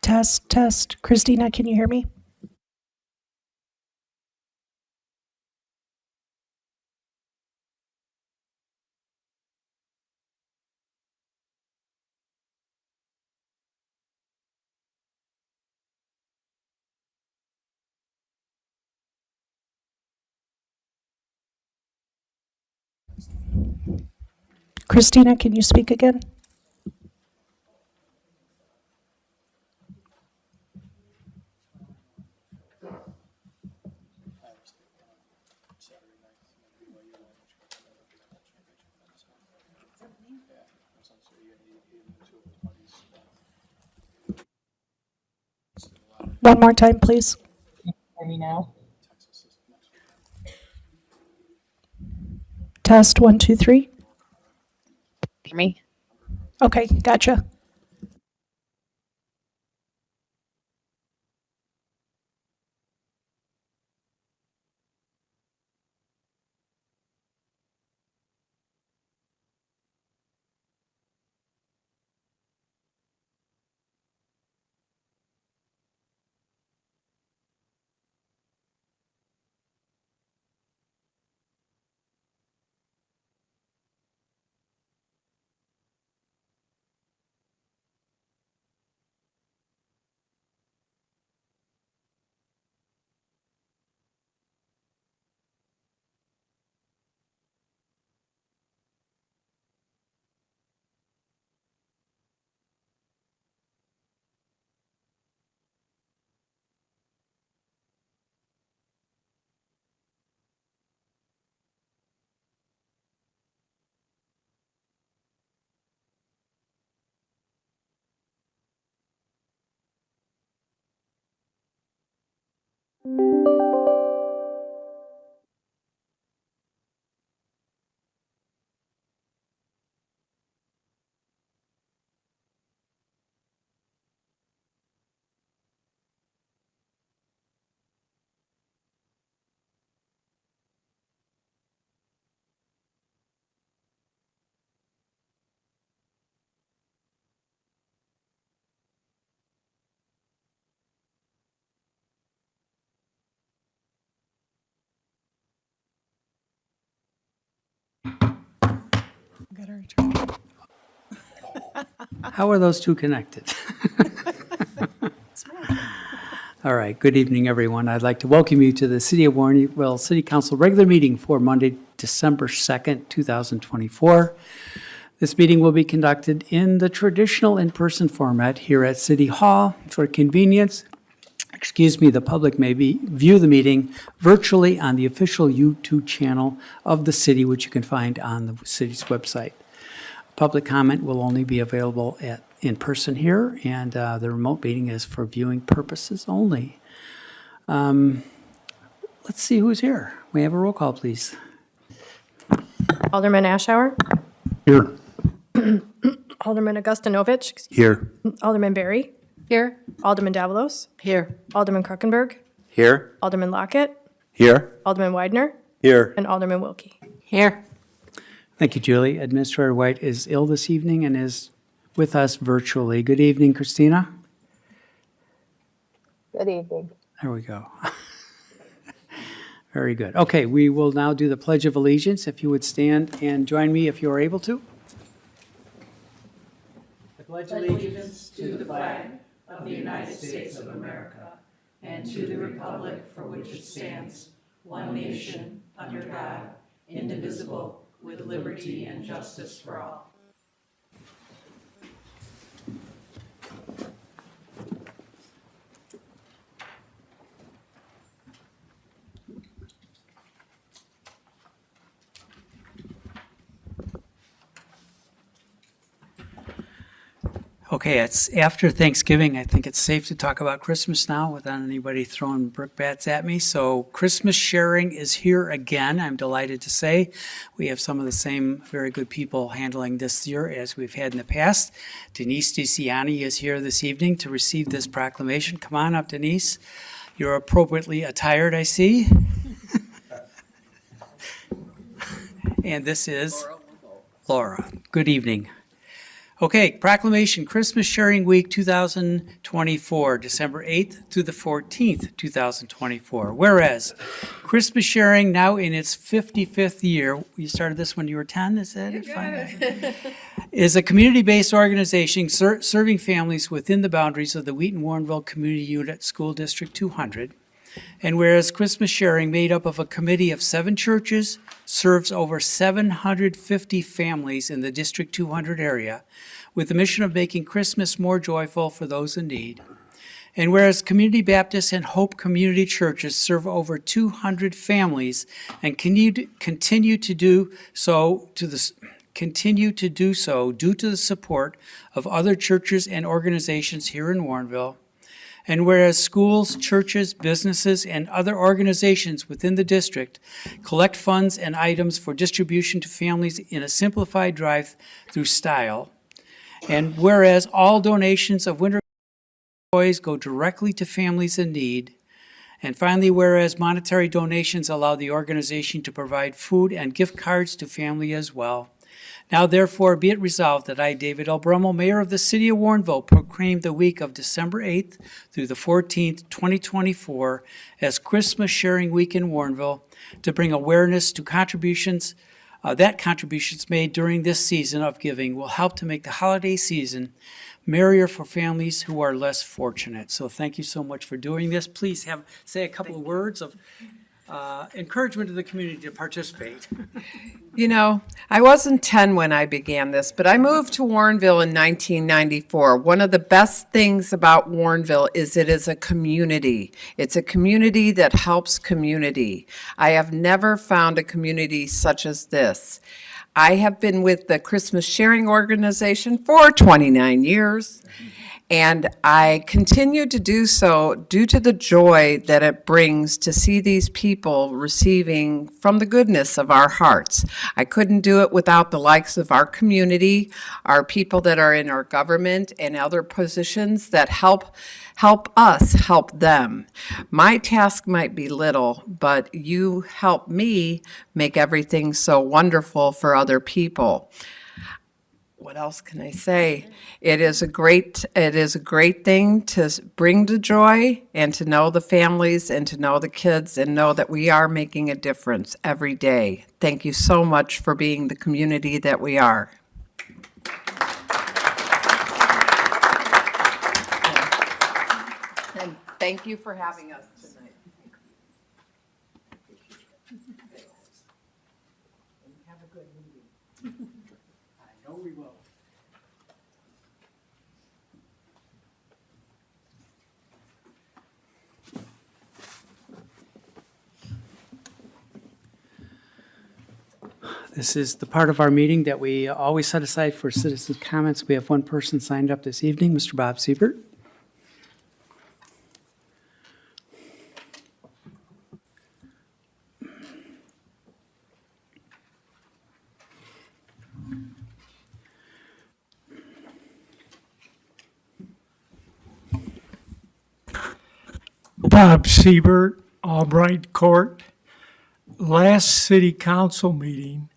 Test, test. Christina, can you hear me? Christina, can you speak again? One more time, please. Hear me now? Test, 1, 2, 3. Hear me? Okay, gotcha. How are those two connected? All right, good evening, everyone. I'd like to welcome you to the City of Warrenville City Council regular meeting for Monday, December 2nd, 2024. This meeting will be conducted in the traditional in-person format here at City Hall. For convenience, the public may view the meeting virtually on the official YouTube channel of the city, which you can find on the city's website. Public comment will only be available in person here, and the remote meeting is for viewing purposes only. Let's see who's here. May I have a roll call, please? Alderman Ashour, Here. Alderman Augustinovich, Here. Alderman Berry. Here. Alderman Davalos. Here. Alderman Kruckenberg. Here. Alderman Lockett. Here. Alderman Widener. Here. And Alderman Wilkie. Here. Thank you, Julie. Administrator White is ill this evening and is with us virtually. Good evening, Christina. Good evening. There we go. Very good. Okay, we will now do the Pledge of Allegiance. If you would stand and join me if you are able to. I pledge allegiance to the flag of the United States of America and to the republic for which it stands, one nation, under God, indivisible, with liberty and justice for all. Okay, it's after Thanksgiving. I think it's safe to talk about Christmas now without anybody throwing brickbats at me. So Christmas sharing is here again, I'm delighted to say. We have some of the same very good people handling this year as we've had in the past. Denise DeCiani is here this evening to receive this proclamation. Come on up, Denise. You're appropriately attired, I see. And this is Laura. Good evening. Okay, proclamation, Christmas Sharing Week 2024, December 8th through the 14th, 2024. Whereas Christmas Sharing, now in its 55th year, you started this when you were 10, is that it? Is a community-based organization serving families within the boundaries of the Wheaton-Warrenville Community Unit School District 200. And whereas Christmas Sharing, made up of a committee of 7 churches, serves over 750 families in the District 200 area, with the mission of making Christmas more joyful for those in need. And whereas Community Baptist and Hope Community Churches serve over 200 families and continue to do so due to the support of other churches and organizations here in Warrenville. And whereas schools, churches, businesses, and other organizations within the district collect funds and items for distribution to families in a simplified drive-through style. And whereas all donations of winter toys go directly to families in need. And finally, whereas monetary donations allow the organization to provide food and gift cards to family as well. Now therefore be it resolved that I, David L. Brummel, Mayor of the City of Warrenville, proclaim the week of December 8th through the 14th, 2024 as Christmas Sharing Week in Warrenville to bring awareness to contributions made during this season of giving will help to make the holiday season merrier for families who are less fortunate. So thank you so much for doing this. Please say a couple of words of encouragement to the community to participate. You know, I wasn't 10 when I began this, but I moved to Warrenville in 1994. One of the best things about Warrenville is it is a community. It's a community that helps community. I have never found a community such as this. I have been with the Christmas Sharing Organization for 29 years. And I continue to do so due to the joy that it brings to see these people receiving from the goodness of our hearts. I couldn't do it without the likes of our community, our people that are in our government and other positions that help us help them. My task might be little, but you help me make everything so wonderful for other people. What else can I say? It is a great thing to bring the joy and to know the families and to know the kids and know that we are making a difference every day. Thank you so much for being the community that we are. And thank you for having us tonight. Have a good meeting. I know we will. This is the part of our meeting that we always set aside for citizens' comments. We have one person signed up this evening, Mr. Bob Siebert. Bob Siebert, Albright Court. Last city council meeting,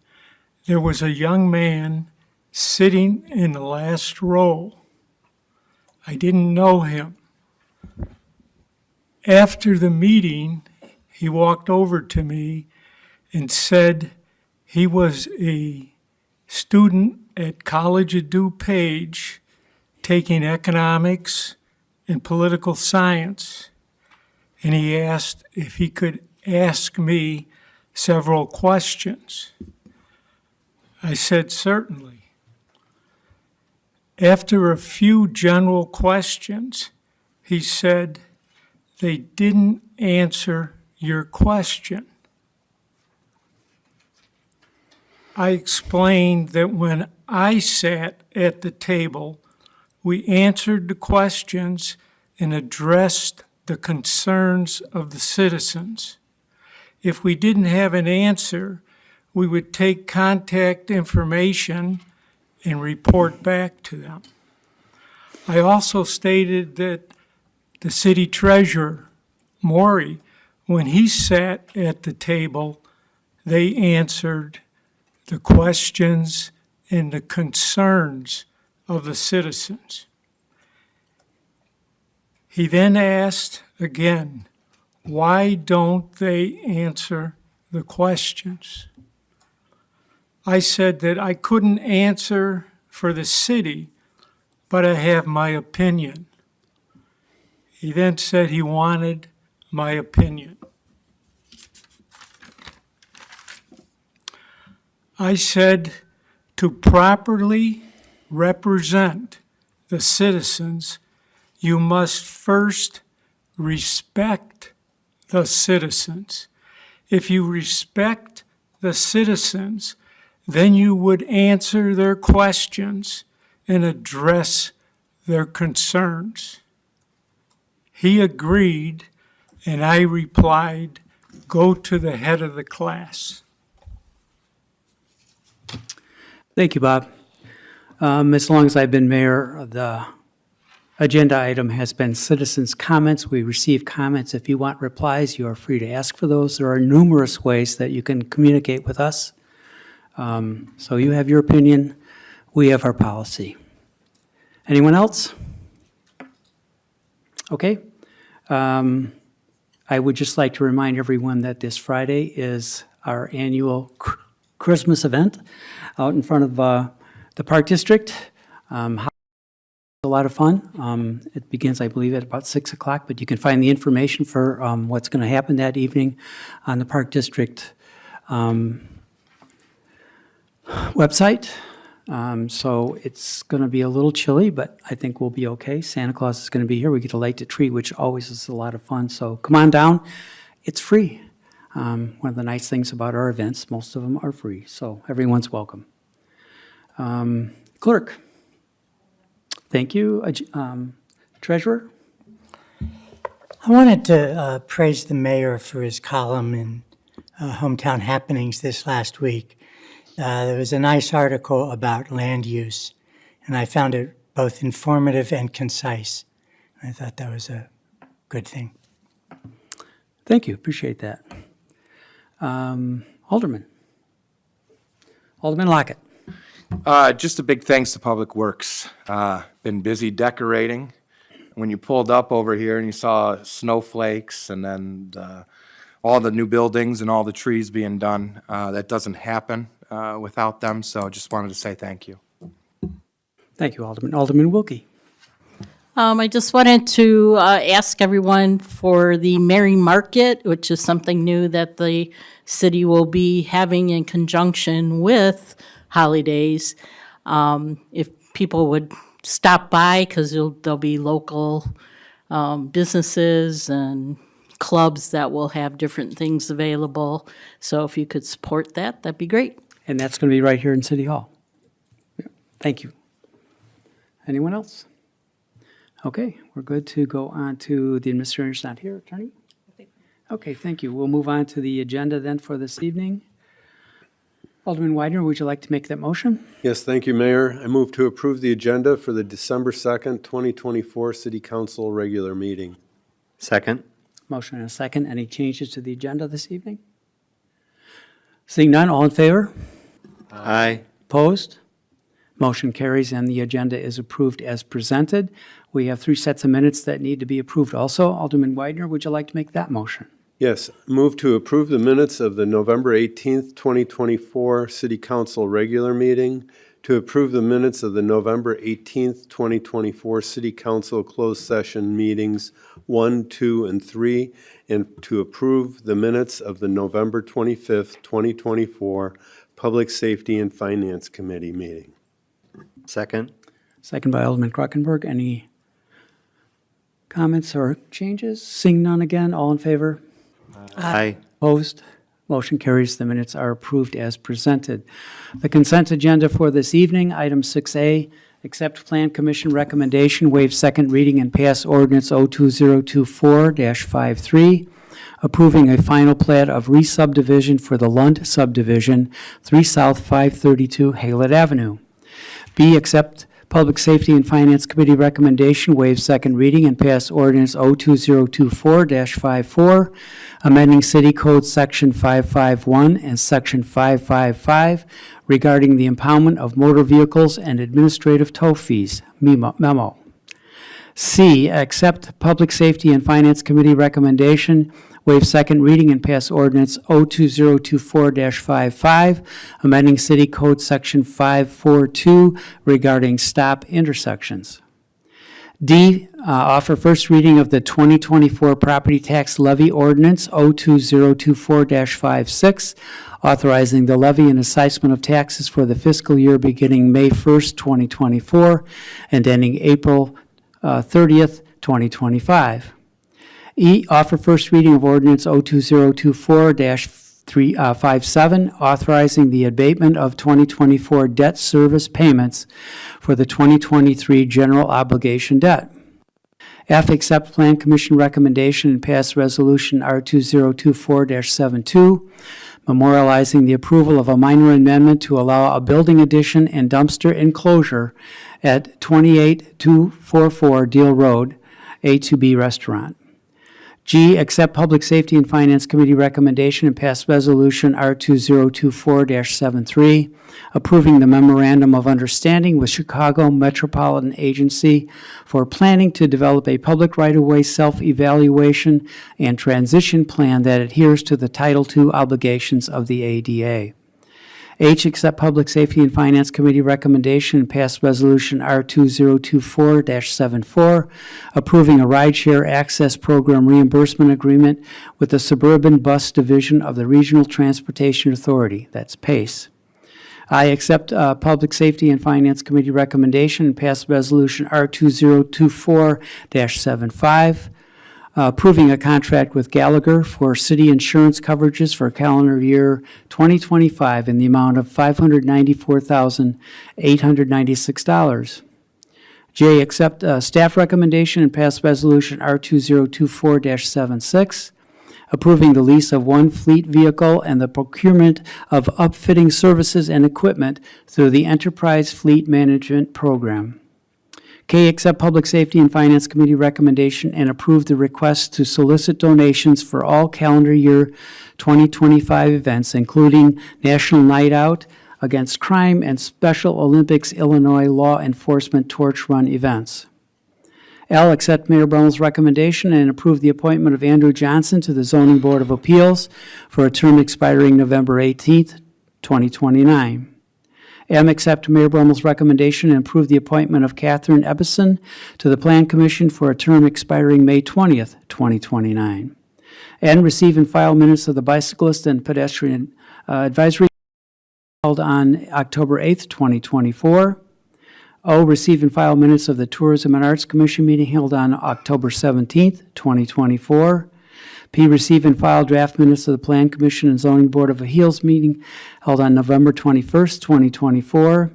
there was a young man sitting in the last row. I didn't know him. After the meeting, he walked over to me and said he was a student at College of DuPage taking economics and political science. And he asked if he could ask me several questions. I said, certainly. After a few general questions, he said, they didn't answer your question. I explained that when I sat at the table, we answered the questions and addressed the concerns of the citizens. If we didn't have an answer, we would take contact information and report back to them. I also stated that the city treasurer, Maury, when he sat at the table, they answered the questions and the concerns of the citizens. He then asked again, why don't they answer the questions? I said that I couldn't answer for the city, but I have my opinion. He then said he wanted my opinion. I said to properly represent the citizens, you must first respect the citizens. If you respect the citizens, then you would answer their questions and address their concerns. He agreed, and I replied, go to the head of the class. Thank you, Bob. As long as I've been mayor, the agenda item has been citizens' comments. We receive comments. If you want replies, you are free to ask for those. There are numerous ways that you can communicate with us. So you have your opinion, we have our policy. Anyone else? Okay. I would just like to remind everyone that this Friday is our annual Christmas event out in front of the Park District. A lot of fun. It begins, I believe, at about 6 o'clock, but you can find the information for what's going to happen that evening on the Park District website. So it's going to be a little chilly, but I think we'll be okay. Santa Claus is going to be here. We get to light the tree, which always is a lot of fun. So come on down. It's free. One of the nice things about our events, most of them are free, so everyone's welcome. Clerk. Thank you. Treasurer? I wanted to praise the mayor for his column in Hometown Happenings this last week. There was a nice article about land use, and I found it both informative and concise. I thought that was a good thing. Thank you, appreciate that. Alderman Lockett. Just a big thanks to Public Works. Been busy decorating. When you pulled up over here and you saw snowflakes and then all the new buildings and all the trees being done, that doesn't happen without them, so just wanted to say thank you. Thank you, Alderman. Alderman Wilkie. I just wanted to ask everyone for the Merry Market, which is something new that the city will be having in conjunction with holidays. If people would stop by, because there'll be local businesses and clubs that will have different things available. So if you could support that, that'd be great. And that's going to be right here in City Hall. Yeah, thank you. Anyone else? Okay, we're good to go on to the administrator's not here, attorney? Okay, thank you. We'll move on to the agenda then for this evening. Alderman Widener, would you like to make that motion? Yes, thank you, Mayor. I move to approve the agenda for the December 2nd, 2024 City Council regular meeting. Second. Motion and a second. Any changes to the agenda this evening? Seeing none, all in favor? Aye. Opposed? Motion carries and the agenda is approved as presented. We have 3 sets of minutes that need to be approved also. Alderman Widener, would you like to make that motion? Yes, move to approve the minutes of the November 18th, 2024 City Council regular meeting, to approve the minutes of the November 18th, 2024 City Council closed session meetings 1, 2, and 3, and to approve the minutes of the November 25th, 2024 Public Safety and Finance Committee meeting. Second. Second by Alderman Krockenberg. Any comments or changes? Seeing none again, all in favor? Aye. Opposed? Motion carries. The minutes are approved as presented. The consent agenda for this evening, item 6A, accept Plan Commission recommendation, waive second reading and pass ordinance 02024-53, approving a final plat of re-subdivision for the Lund subdivision, 3 South 532 Haylett Avenue. B, accept Public Safety and Finance Committee recommendation, waive second reading and pass ordinance 02024-54, amending City Code Section 551 and Section 555 regarding the impoundment of motor vehicles and administrative tow fees. Memo. C, accept Public Safety and Finance Committee recommendation, waive second reading and pass ordinance 02024-55, amending City Code Section 542 regarding stop intersections. D, offer first reading of the 2024 property tax levy ordinance 02024-56, authorizing the levy and assessment of taxes for the fiscal year beginning May 1st, 2024, and ending April 30th, 2025. E, offer first reading of ordinance 02024-57, authorizing the abatement of 2024 debt service payments for the 2023 general obligation debt. F, accept Plan Commission recommendation and pass Resolution R2024-72, memorializing the approval of a minor amendment to allow a building addition and dumpster enclosure at 28244 Deal Road, A2B Restaurant. G, accept Public Safety and Finance Committee recommendation and pass Resolution R2024-73, approving the Memorandum of Understanding with Chicago Metropolitan Agency for planning to develop a public right-of-way self-evaluation and transition plan that adheres to the Title II obligations of the ADA. H, accept Public Safety and Finance Committee recommendation and pass Resolution R2024-74, approving a rideshare access program reimbursement agreement with the Suburban Bus Division of the Regional Transportation Authority, that's PACE. I accept Public Safety and Finance Committee recommendation and pass Resolution R2024-75, approving a contract with Gallagher for city insurance coverages for calendar year 2025 in the amount of $594,896. J, accept staff recommendation and pass Resolution R2024-76, approving the lease of one fleet vehicle and the procurement of upfitting services and equipment through the Enterprise Fleet Management Program. K, accept Public Safety and Finance Committee recommendation and approve the request to solicit donations for all calendar year 2025 events, including National Night Out Against Crime and Special Olympics Illinois Law Enforcement Torch Run events. L, accept Mayor Brummel's recommendation and approve the appointment of Andrew Johnson to the Zoning Board of Appeals for a term expiring November 18th, 2029. M, accept Mayor Brummel's recommendation and approve the appointment of Catherine Ebbison to the Plan Commission for a term expiring May 20th, 2029. N, receive and file minutes of the Bicyclist and Pedestrian Advisory held on October 8th, 2024. O, receive and file minutes of the Tourism and Arts Commission meeting held on October 17th, 2024. P, receive and file draft minutes of the Plan Commission and Zoning Board of Appeals meeting held on November 21st, 2024.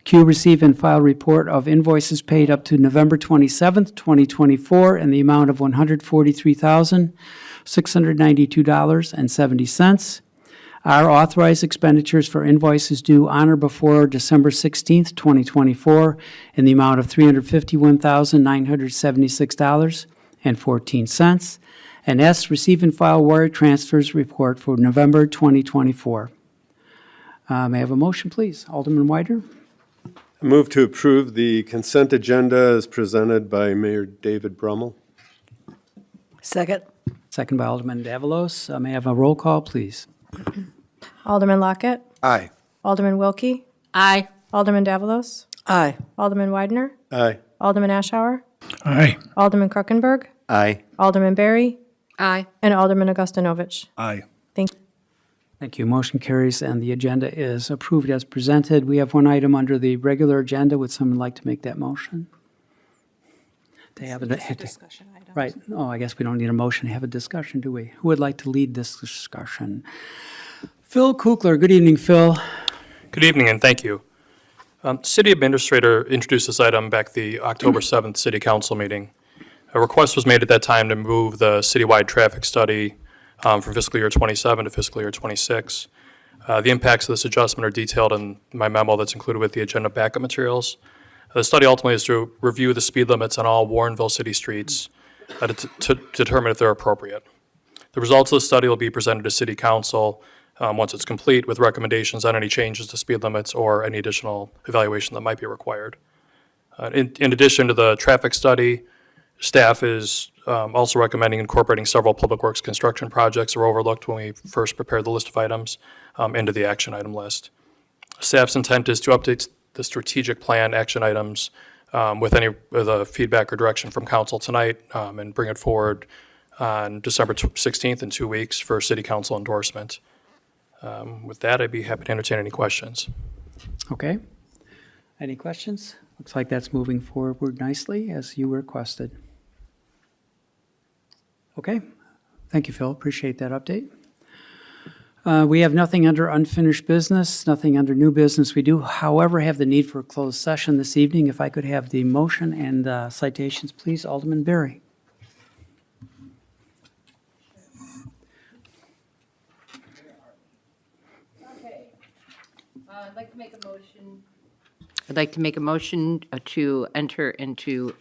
Q, receive and file report of invoices paid up to November 27th, 2024 in the amount of $143,692.70. R, authorize expenditures for invoices due on or before December 16th, 2024 in the amount of $351,976.14. And S, receive and file wire transfers report for November 2024. May I have a motion, please? Alderman Weider? I move to approve the consent agenda as presented by Mayor David Brummel. Second. Second by Alderman Davalos. May I have a roll call, please? Alderman Lockett, Aye. Alderman Wilkie, Aye. Alderman Davalos, Aye. Alderman Widener, Aye. Alderman Ashour, Aye. Alderman Kruckenberg, Aye. Alderman Berry, Aye. and Alderman Augustinovich. Aye. Thank you. Thank you. Motion carries and the agenda is approved as presented. We have one item under the regular agenda. Would someone like to make that motion? To have a discussion item. Right. Oh, I guess we don't need a motion to have a discussion, do we? Who would like to lead this discussion? Phil Kukler. Good evening, Phil. Good evening, and thank you. City Administrator introduced this item back at the October 7th City Council meeting. A request was made at that time to move the citywide traffic study from fiscal year 27 to fiscal year 26. The impacts of this adjustment are detailed in my memo that's included with the agenda backup materials. The study ultimately is to review the speed limits on all Warrenville city streets to determine if they're appropriate. The results of the study will be presented to City Council once it's complete with recommendations on any changes to speed limits or any additional evaluation that might be required. In addition to the traffic study, staff is also recommending incorporating several public works construction projects that were overlooked when we first prepared the list of items into the action item list. Staff's intent is to update the strategic plan action items with any of the feedback or direction from council tonight and bring it forward on December 16th in 2 weeks for city council endorsement. With that, I'd be happy to entertain any questions. Okay. Any questions? Looks like that's moving forward nicely as you requested. Okay. Thank you, Phil. Appreciate that update. We have nothing under unfinished business, nothing under new business. We do, however, have the need for a closed session this evening. If I could have the motion and citations, please, Alderman Berry. I'd like to make a motion to enter into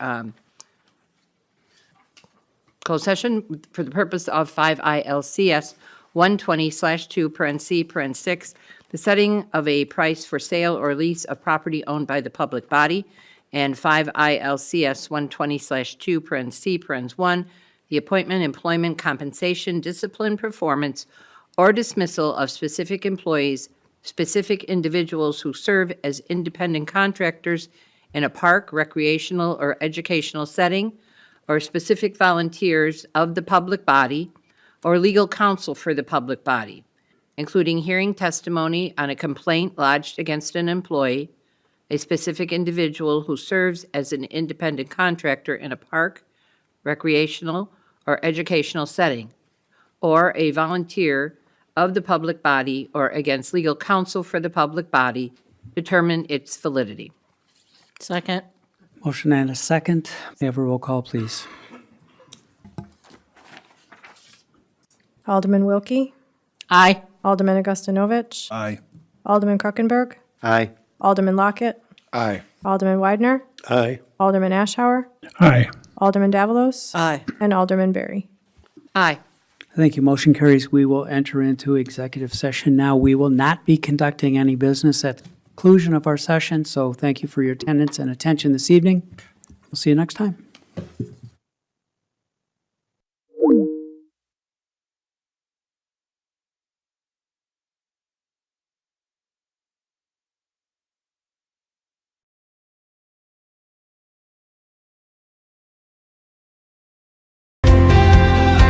closed session for the purpose of 5 ILCS 120/2 the setting of a price for sale or lease of property owned by the public body, and 5 ILCS 120/2 the appointment, employment, compensation, discipline, performance, or dismissal of specific employees, specific individuals who serve as independent contractors in a park, recreational, or educational setting, or specific volunteers of the public body, or legal counsel for the public body, including hearing testimony on a complaint lodged against an employee, a specific individual who serves as an independent contractor in a park, recreational, or educational setting, or a volunteer of the public body or against legal counsel for the public body, determine its validity. Second. Motion and a second. May I have a roll call, please? Alderman Wilkie. Aye. Alderman Augustinovich. Aye. Alderman Krokenberg. Aye. Alderman Lockett. Aye. Alderman Widener. Aye. Alderman Ashour. Aye. Alderman Davalos. Aye. And Alderman Berry. Aye. Thank you. Motion carries. We will enter into executive session now. We will not be conducting any business at the conclusion of our session, so thank you for your attendance and attention this evening. We'll see you next time.